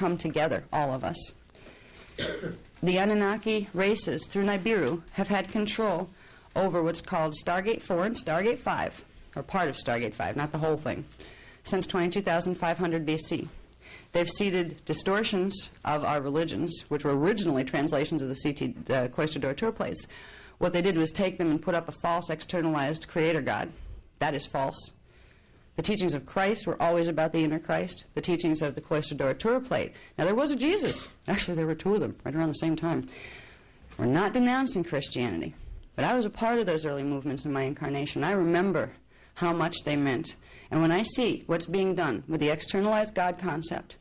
come together, all of us. The Anunnaki races through Nibiru have had control over what's called Stargate 4 and Stargate 5, or part of Stargate 5, not the whole thing, since 22,500 BC. They've seeded distortions of our religions, which were originally translations of the Cloister Door Tour plates. What they did was take them and put up a false externalized creator god. That is false. The teachings of Christ were always about the inner Christ. The teachings of the Cloister Door Tour plate. Now, there was a Jesus. Actually, there were two of them right around the same time. We're not denouncing Christianity, but I was a part of those early movements in my incarnation. I remember how much they meant. And when I see what's being done with the externalized God concept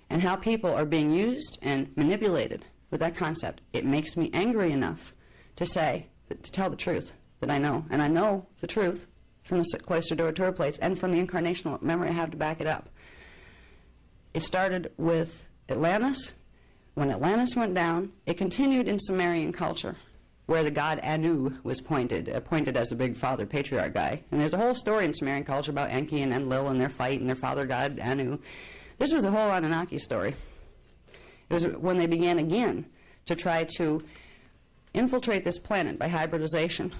and how people are being used and manipulated with that concept, it makes me angry enough to say, to tell the truth that I know. And I know the truth from the Cloister Door Tour plates and from the incarnational memory I have to back it up. It started with Atlantis. When Atlantis went down, it continued in Sumerian culture, where the god Anu was appointed as the big father patriarch guy. And there's a whole story in Sumerian culture about Enki and Enlil and their fight and their father god Anu. This was a whole Anunnaki story. It was when they began again to try to infiltrate this planet by hybridization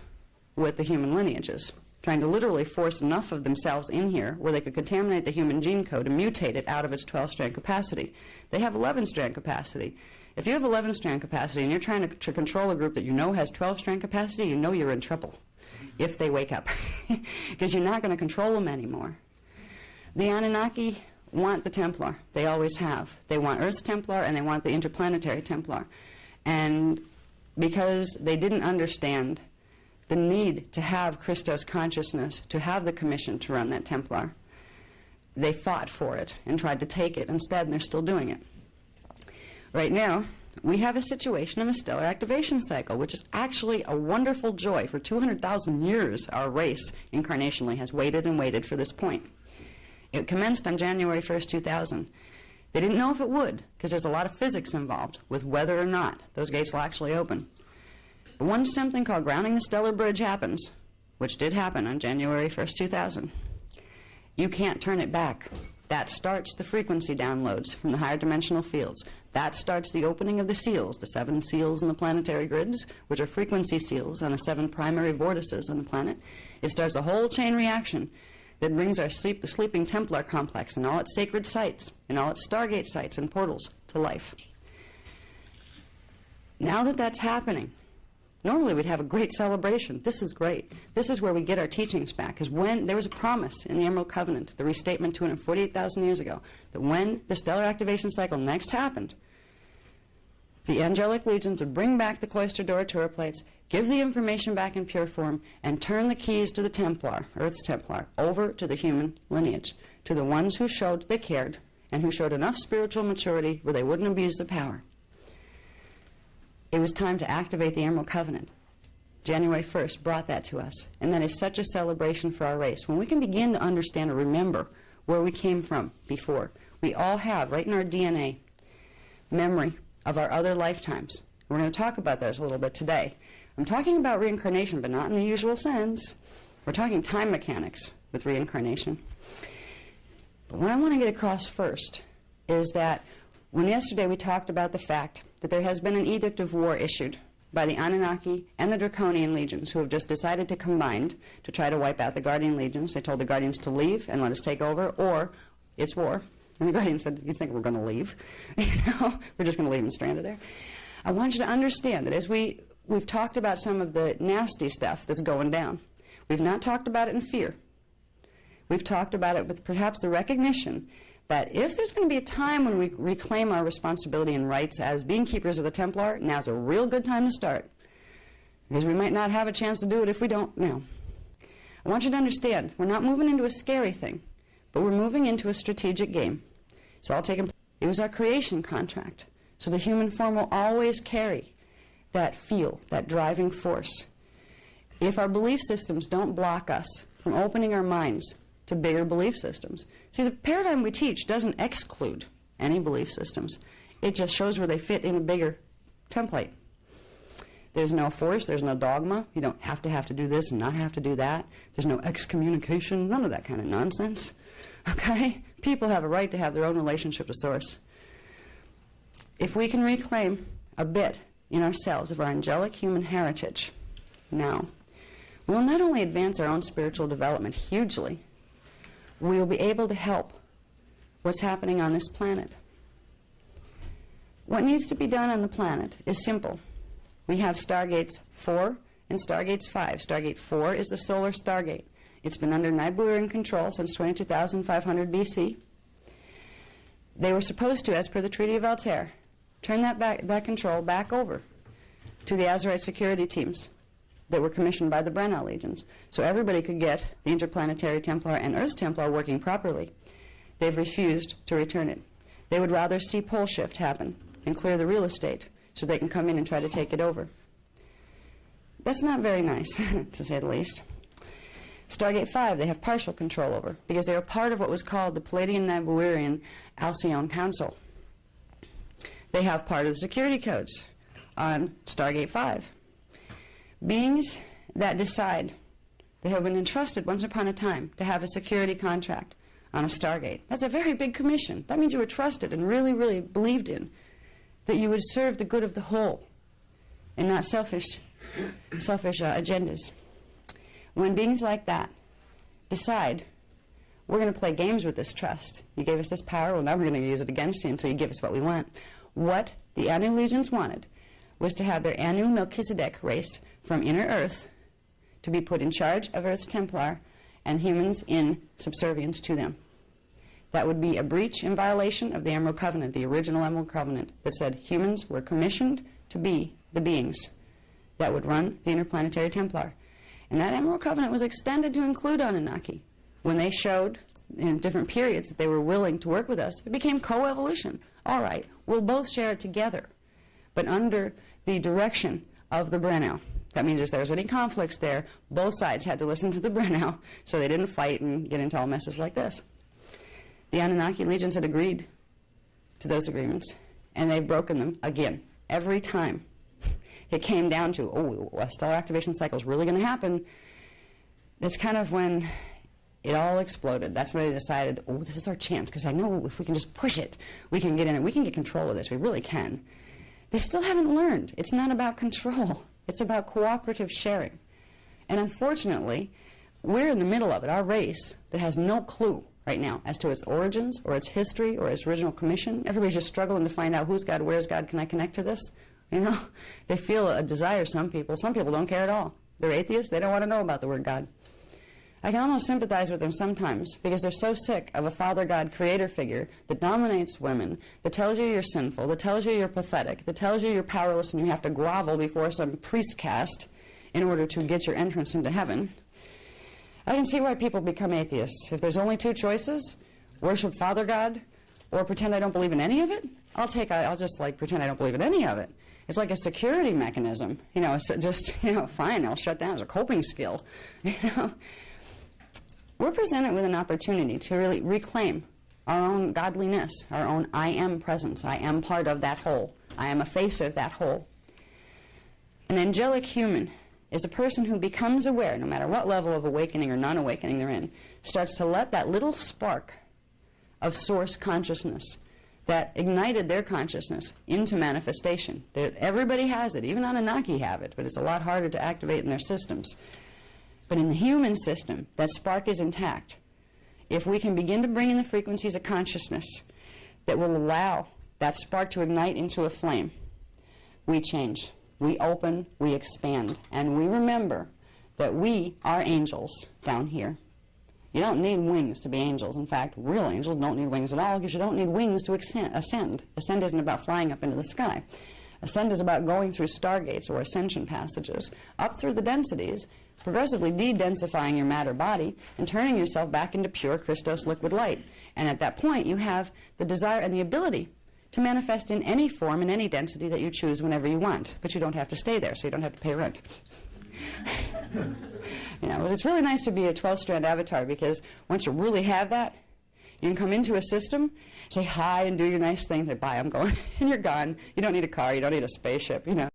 with the human lineages, trying to literally force enough of themselves in here where they could contaminate the human gene code and mutate it out of its 12-strand capacity. They have 11-strand capacity. If you have 11-strand capacity and you're trying to control a group that you know has 12-strand capacity, you know you're in trouble if they wake up, because you're not going to control them anymore. The Anunnaki want the Templar. They always have. They want Earth's Templar and they want the interplanetary Templar. And because they didn't understand the need to have Christos consciousness, to have the commission to run that Templar, they fought for it and tried to take it instead, and they're still doing it. Right now, we have a situation of a stellar activation cycle, which is actually a wonderful joy. For 200,000 years, our race incarnationally has waited and waited for this point. It commenced on January 1st, 2000. They didn't know if it would, because there's a lot of physics involved with whether or not those gates will actually open. But once something called grounding the stellar bridge happens, which did happen on January 1st, 2000, you can't turn it back. That starts the frequency downloads from the higher dimensional fields. That starts the opening of the seals, the 7 seals in the planetary grids, which are frequency seals on the 7 primary vortices on the planet. It starts a whole chain reaction that brings our sleeping Templar complex and all its sacred sites and all its Stargate sites and portals to life. Now that that's happening, normally we'd have a great celebration. This is great. This is where we get our teachings back, because when there was a promise in the Emerald Covenant, the restatement 248,000 years ago, that when the stellar activation cycle next happened, the angelic legions would bring back the Cloister Door Tour plates, give the information back in pure form, and turn the keys to the Templar, Earth's Templar, over to the human lineage, to the ones who showed they cared and who showed enough spiritual maturity where they wouldn't abuse the power. It was time to activate the Emerald Covenant. January 1st brought that to us, and that is such a celebration for our race. When we can begin to understand or remember where we came from before, we all have, right in our DNA, memory of our other lifetimes. We're going to talk about those a little bit today. I'm talking about reincarnation, but not in the usual sense. We're talking time mechanics with reincarnation. But what I want to get across first is that when yesterday we talked about the fact that there has been an edict of war issued by the Anunnaki and the Draconian legions, who have just decided to combine to try to wipe out the Guardian legions. They told the Guardians to leave and let us take over, or it's war. And the Guardians said, you think we're going to leave? We're just going to leave them stranded there. I want you to understand that as we've talked about some of the nasty stuff that's going down, we've not talked about it in fear. We've talked about it with perhaps the recognition that if there's going to be a time when we reclaim our responsibility and rights as being keepers of the Templar, now's a real good time to start, because we might not have a chance to do it if we don't now. I want you to understand, we're not moving into a scary thing, but we're moving into a strategic game. So I'll take it was our creation contract. So the human form will always carry that feel, that driving force. If our belief systems don't block us from opening our minds to bigger belief systems. See, the paradigm we teach doesn't exclude any belief systems. It just shows where they fit in a bigger template. There's no force, there's no dogma. You don't have to do this and not have to do that. There's no excommunication, none of that kind of nonsense. Okay? People have a right to have their own relationship to Source. If we can reclaim a bit in ourselves of our angelic human heritage now, we will not only advance our own spiritual development hugely, we will be able to help what's happening on this planet. What needs to be done on the planet is simple. We have Stargates 4 and Stargates 5. Stargate 4 is the solar Stargate. It's been under Nibelungian control since 22,500 BC. They were supposed to, as per the Treaty of Altair, turn that control back over to the Azerite security teams that were commissioned by the Brennau Legions, so everybody could get the Interplanetary Templar and Earth's Templar working properly. They've refused to return it. They would rather see pole shift happen and clear the real estate so they can come in and try to take it over. That's not very nice, to say the least. Stargate 5, they have partial control over, because they were part of what was called the Palladian-Nibelungian Alcyon Council. They have part of the security codes on Stargate 5. Beings that decide they have been entrusted once upon a time to have a security contract on a Stargate. That's a very big commission. That means you were trusted and really, really believed in that you would serve the good of the whole and not selfish agendas. When beings like that decide, we're going to play games with this trust. You gave us this power, well, now we're going to use it against you until you give us what we want. What the Anu Legions wanted was to have their Anu Melchizedek race from inner Earth to be put in charge of Earth's Templar and humans in subservience to them. That would be a breach and violation of the Emerald Covenant, the original Emerald Covenant, that said humans were commissioned to be the beings that would run the Interplanetary Templar. And that Emerald Covenant was extended to include Anunnaki. When they showed in different periods that they were willing to work with us, it became coevolution. All right, we'll both share it together, but under the direction of the Brennau. That means if there was any conflicts there, both sides had to listen to the Brennau so they didn't fight and get into all messes like this. The Anunnaki Legions had agreed to those agreements, and they've broken them again. Every time it came down to, oh, a stellar activation cycle is really going to happen, that's kind of when it all exploded. That's when they decided, oh, this is our chance, because I know if we can just push it, we can get in it, we can get control of this, we really can. They still haven't learned. It's not about control. It's about cooperative sharing. And unfortunately, we're in the middle of it. Our race that has no clue right now as to its origins or its history or its original commission. Everybody's just struggling to find out who's God, where's God, can I connect to this? You know, they feel a desire, some people. Some people don't care at all. They're atheists. They don't want to know about the word God. I can almost sympathize with them sometimes because they're so sick of a father God creator figure that dominates women, that tells you you're sinful, that tells you you're pathetic, that tells you you're powerless and you have to grovel before some priest caste in order to get your entrance into heaven. I can see why people become atheists. If there's only two choices, worship Father God or pretend I don't believe in any of it, I'll just like pretend I don't believe in any of it. It's like a security mechanism. You know, it's just, you know, fine, I'll shut down as a coping skill. You know? We're presented with an opportunity to really reclaim our own godliness, our own I am presence. I am part of that whole. I am a face of that whole. An angelic human is a person who becomes aware, no matter what level of awakening or non-awakening they're in, starts to let that little spark of source consciousness that ignited their consciousness into manifestation. Everybody has it. Even Anunnaki have it, but it's a lot harder to activate in their systems. But in the human system, that spark is intact. If we can begin to bring in the frequencies of consciousness that will allow that spark to ignite into a flame, we change, we open, we expand, and we remember that we are angels down here. You don't need wings to be angels. In fact, real angels don't need wings at all because you don't need wings to ascend. Ascend isn't about flying up into the sky. Ascend is about going through stargates or ascension passages, up through the densities, progressively de-densifying your matter body and turning yourself back into pure Christos liquid light. And at that point, you have the desire and the ability to manifest in any form, in any density that you choose whenever you want. But you don't have to stay there, so you don't have to pay rent. You know, but it's really nice to be a 12-strand avatar because once you really have that, you can come into a system, say hi and do your nice things, say bye, I'm going, and you're gone. You don't need a car, you don't need a spaceship, you know.